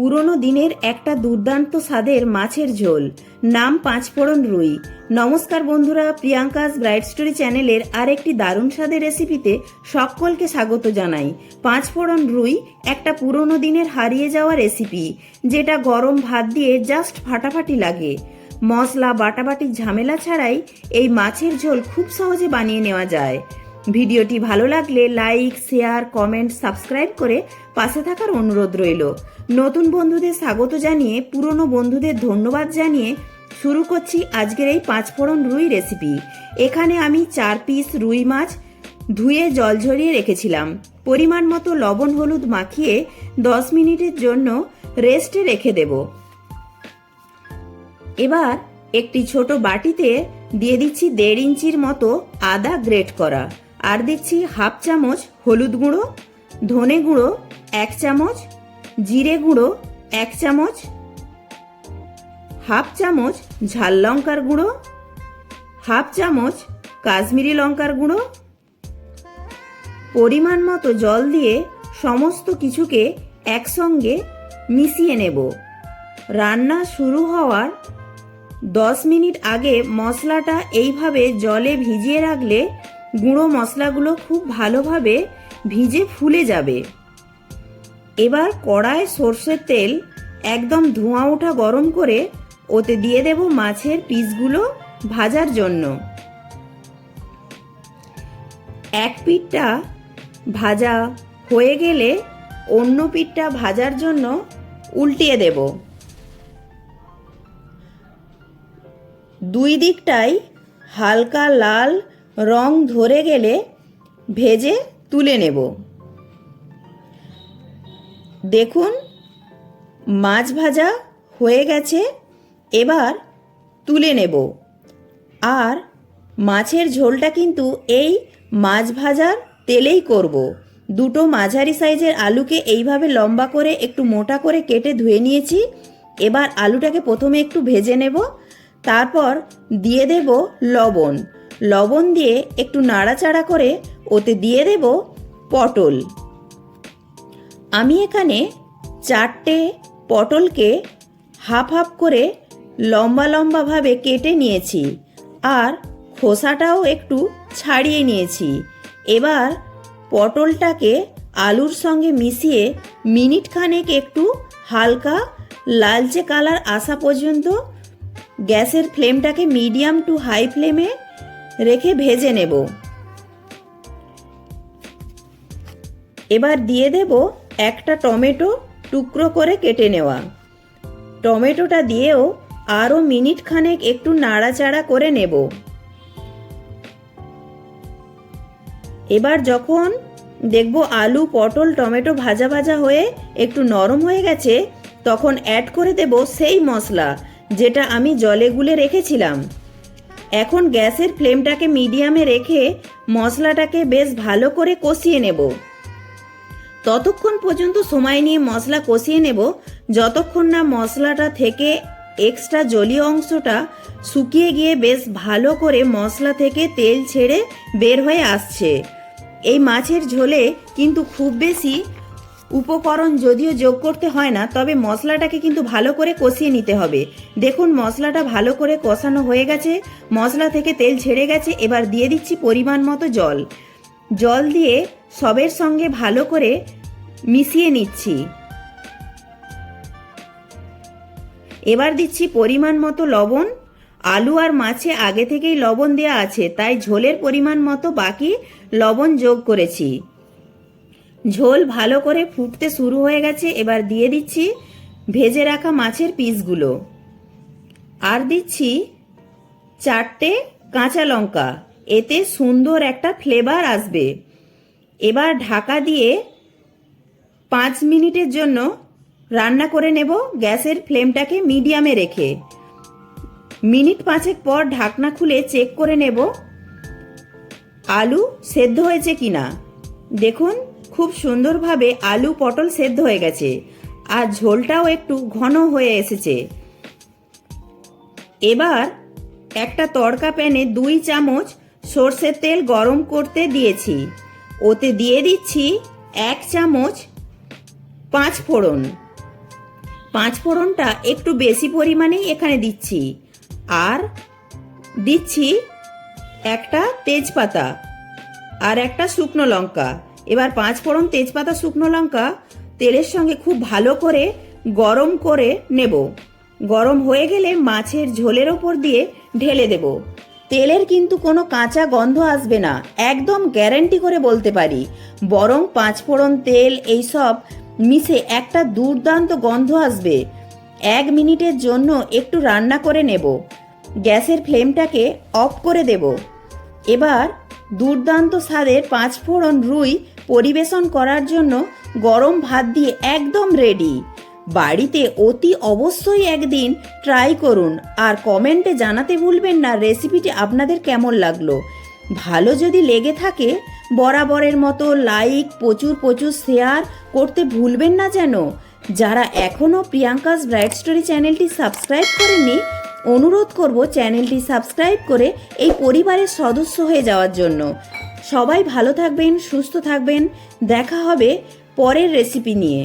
পুরনো দিনের একটা দুর্দান্ত স্বাদের মাছের ঝোল, নাম পাঁচফোড়ন রুই। নমস্কার বন্ধুরা, প্রিয়াঙ্কাস ব্রাইট স্টোরি চ্যানেলের আরেকটি দারুণ স্বাদের রেসিপিতে সকলকে স্বাগত জানাই। পাঁচফোড়ন রুই একটা পুরনো দিনের হারিয়ে যাওয়া রেসিপি, যেটা গরম ভাত দিয়ে জাস্ট ফাটাফাটি লাগে। মশলা বাটাবাটির ঝামেলা ছাড়াই এই মাছের ঝোল খুব সহজে বানিয়ে নেওয়া যায়। ভিডিওটি ভালো লাগলে লাইক, শেয়ার, কমেন্ট, সাবস্ক্রাইব করে পাশে থাকার অনুরোধ রইল। নতুন বন্ধুদের স্বাগত জানিয়ে, পুরনো বন্ধুদের ধন্যবাদ জানিয়ে শুরু করছি আজকের এই পাঁচফোড়ন রুই রেসিপি। এখানে আমি 4 পিস রুই মাছ ধুয়ে জল ঝরিয়ে রেখেছিলাম। পরিমাণ মতো লবণ হলুদ মাখিয়ে 10 মিনিটের জন্য রেস্টে রেখে দেব। এবার একটি ছোট বাটিতে দিয়ে দিচ্ছি 1.5 ইঞ্চির মতো আদা গ্রেট করা, আর দিচ্ছি হাফ চামচ হলুদ গুঁড়ো, ধনে গুঁড়ো 1 চামচ, জিরে গুঁড়ো 1 চামচ, হাফ চামচ ঝাল লঙ্কার গুঁড়ো, হাফ চামচ কাশ্মীরি লঙ্কার গুঁড়ো। পরিমাণ মতো জল দিয়ে সমস্ত কিছুকে একসঙ্গে মিশিয়ে নেব। রান্না শুরু হওয়ার 10 মিনিট আগে মশলাটা এইভাবে জলে ভিজিয়ে রাখলে গুঁড়ো মশলাগুলো খুব ভালোভাবে ভিজে ফুলে যাবে। এবার কড়ায় সর্ষের তেল একদম ধোঁয়া ওঠা গরম করে ওতে দিয়ে দেব মাছের পিসগুলো ভাজার জন্য। এক পিঠটা ভাজা হয়ে গেলে অন্য পিঠটা ভাজার জন্য উল্টিয়ে দেব। দুই দিকটাই হালকা লাল রং ধরে গেলে ভেজে তুলে নেব। দেখুন মাছ ভাজা হয়ে গেছে, এবার তুলে নেব। আর মাছের ঝোলটা কিন্তু এই মাছ ভাজার তেলেই করব। দুটো মাঝারি সাইজের আলুকে এইভাবে লম্বা করে একটু মোটা করে কেটে ধুয়ে নিয়েছি। এবার আলুটাকে প্রথমে একটু ভেজে নেব, তারপর দিয়ে দেব লবণ। লবণ দিয়ে একটু নাড়াচাড়া করে ওতে দিয়ে দেব পটল। আমি এখানে 4টে পটলকে হাফ হাফ করে লম্বা লম্বাভাবে কেটে নিয়েছি, আর খোসাটাও একটু ছাড়িয়ে নিয়েছি। এবার পটলটাকে আলুর সঙ্গে মিশিয়ে মিনিট খানেক একটু হালকা লালচে কালার আসা পর্যন্ত গ্যাসের ফ্লেমটাকে মিডিয়াম টু হাই ফ্লেমে রেখে ভেজে নেব। এবার দিয়ে দেব একটা টমেটো টুকরো করে কেটে নেওয়া। টমেটোটা দিয়েও আরও মিনিট খানেক একটু নাড়াচাড়া করে নেব। এবার যখন দেখব আলু, পটল, টমেটো ভাজা ভাজা হয়ে একটু নরম হয়ে গেছে, তখন অ্যাড করে দেব সেই মশলা যেটা আমি জলে গুলে রেখেছিলাম। এখন গ্যাসের ফ্লেমটাকে মিডিয়ামে রেখে মশলাটাকে বেশ ভালো করে কষিয়ে নেব। ততক্ষণ পর্যন্ত সময় নিয়ে মশলা কষিয়ে নেব যতক্ষণ না মশলাটা থেকে এক্সট্রা জলীয় অংশটা শুকিয়ে গিয়ে বেশ ভালো করে মশলা থেকে তেল ছেড়ে বের হয়ে আসছে। এই মাছের ঝোলে কিন্তু খুব বেশি উপকরণ যদিও যোগ করতে হয় না, তবে মশলাটাকে কিন্তু ভালো করে কষিয়ে নিতে হবে। দেখুন মশলাটা ভালো করে কষানো হয়ে গেছে, মশলা থেকে তেল ছেড়ে গেছে। এবার দিয়ে দিচ্ছি পরিমাণ মতো জল। জল দিয়ে সবের সঙ্গে ভালো করে মিশিয়ে নিচ্ছি। এবার দিচ্ছি পরিমাণ মতো লবণ। আলু আর মাছে আগে থেকেই লবণ দেওয়া আছে, তাই ঝোলের পরিমাণ মতো বাকি লবণ যোগ করেছি। ঝোল ভালো করে ফুটতে শুরু হয়ে গেছে। এবার দিয়ে দিচ্ছি ভেজে রাখা মাছের পিসগুলো, আর দিচ্ছি 4টে কাঁচা লঙ্কা, এতে সুন্দর একটা ফ্লেভার আসবে। এবার ঢাকা দিয়ে 5 মিনিটের জন্য রান্না করে নেব গ্যাসের ফ্লেমটাকে মিডিয়ামে রেখে। মিনিট 5 পর ঢাকনা খুলে চেক করে নেব আলু সেদ্ধ হয়েছে কিনা। দেখুন খুব সুন্দরভাবে আলু পটল সেদ্ধ হয়ে গেছে, আর ঝোলটাও একটু ঘন হয়ে এসেছে। এবার একটা তড়কা প্যানে 2 চামচ সর্ষের তেল গরম করতে দিয়েছি। ওতে দিয়ে দিচ্ছি 1 চামচ পাঁচফোড়ন। পাঁচ ফোড়নটা একটু বেশি পরিমাণেই এখানে দিচ্ছি। আর দিচ্ছি একটা তেজপাতা আর একটা শুকনো লঙ্কা। এবার পাঁচ ফোড়ন, তেজপাতা, শুকনো লঙ্কা তেলের সঙ্গে খুব ভালো করে গরম করে নেব। গরম হয়ে গেলে মাছের ঝোলের ওপর দিয়ে ঢেলে দেব। তেলের কিন্তু কোনো কাঁচা গন্ধ আসবে না, একদম গ্যারান্টি করে বলতে পারি। বরং পাঁচ ফোড়ন, তেল এইসব মিশে একটা দুর্দান্ত গন্ধ আসবে। 1 মিনিটের জন্য একটু রান্না করে নেব। গ্যাসের ফ্লেমটাকে অফ করে দেব। এবার দুর্দান্ত স্বাদের পাঁচ ফোড়ন রুই পরিবেশন করার জন্য গরম ভাত দিয়ে একদম রেডি। বাড়িতে অতি অবশ্যই একদিন ট্রাই করুন আর কমেন্টে জানাতে ভুলবেন না রেসিপিটি আপনাদের কেমন লাগলো। ভালো যদি লেগে থাকে বরাবরের মতো লাইক, প্রচুর প্রচুর শেয়ার করতে ভুলবেন না যেন। যারা এখনও প্রিয়াঙ্কাস ব্রাইট স্টোরি চ্যানেলটি সাবস্ক্রাইব করেননি, অনুরোধ করব চ্যানেলটি সাবস্ক্রাইব করে এই পরিবারের সদস্য হয়ে যাওয়ার জন্য। সবাই ভালো থাকবেন, সুস্থ থাকবেন। দেখা হবে পরের রেসিপি নিয়ে।